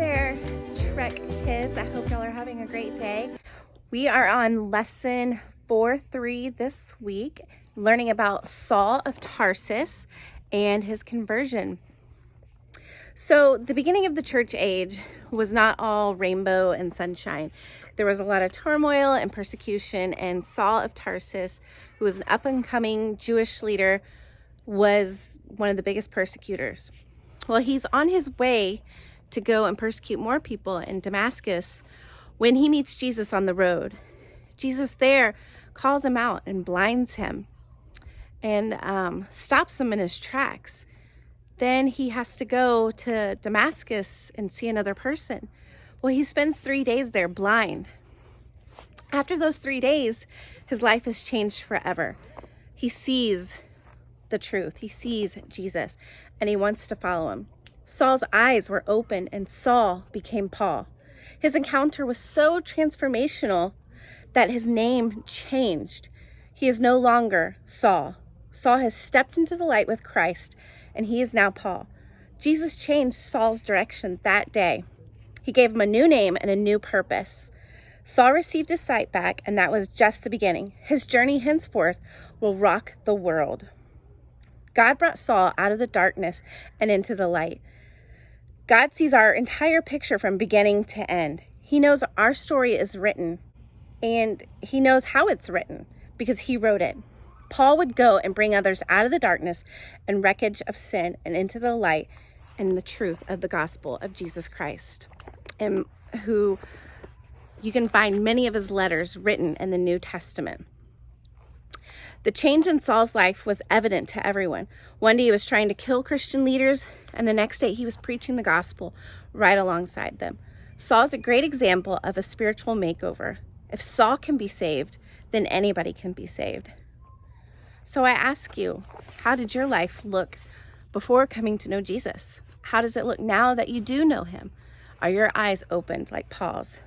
there, Trek kids. I hope y'all are having a great day. We are on lesson 4.3 this week, learning about Saul of Tarsus and his conversion. So the beginning of the church age was not all rainbow and sunshine. There was a lot of turmoil and persecution, and Saul of Tarsus, who was an up-and-coming Jewish leader, was one of the biggest persecutors. Well, he's on his way to go and persecute more people in Damascus when he meets Jesus on the road. Jesus there calls him out and blinds him and stops him in his tracks. Then he has to go to Damascus and see another person. Well, he spends 3 days there blind. After those 3 days, his life has changed forever. He sees the truth. He sees Jesus, and he wants to follow him. Saul's eyes were opened, and Saul became Paul. His encounter was so transformational that his name changed. He is no longer Saul. Saul has stepped into the light with Christ, and he is now Paul. Jesus changed Saul's direction that day. He gave him a new name and a new purpose. Saul received his sight back, and that was just the beginning. His journey henceforth will rock the world. God brought Saul out of the darkness and into the light. God sees our entire picture from beginning to end. He knows our story is written, and he knows how it's written because he wrote it. Paul would go and bring others out of the darkness and wreckage of sin and into the light and the truth of the gospel of Jesus Christ, and who you can find many of his letters written in the New Testament. The change in Saul's life was evident to everyone. One day he was trying to kill Christian leaders, and the next day he was preaching the gospel right alongside them. Saul is a great example of a spiritual makeover. If Saul can be saved, then anybody can be saved. So I ask you, how did your life look before coming to know Jesus? How does it look now that you do know him? Are your eyes opened like Paul's?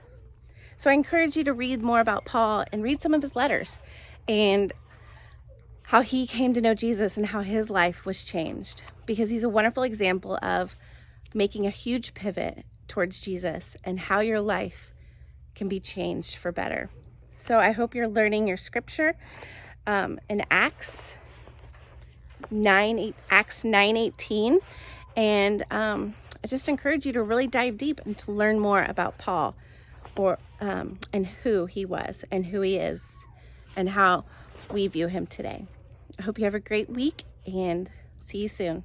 So I encourage you to read more about Paul and read some of his letters and how he came to know Jesus and how his life was changed, because he's a wonderful example of making a huge pivot towards Jesus and how your life can be changed for better. So I hope you're learning your scripture in Acts 9:18, and I just encourage you to really dive deep and to learn more about Paul, and who he was and who he is and how we view him today. I hope you have a great week, and see you soon.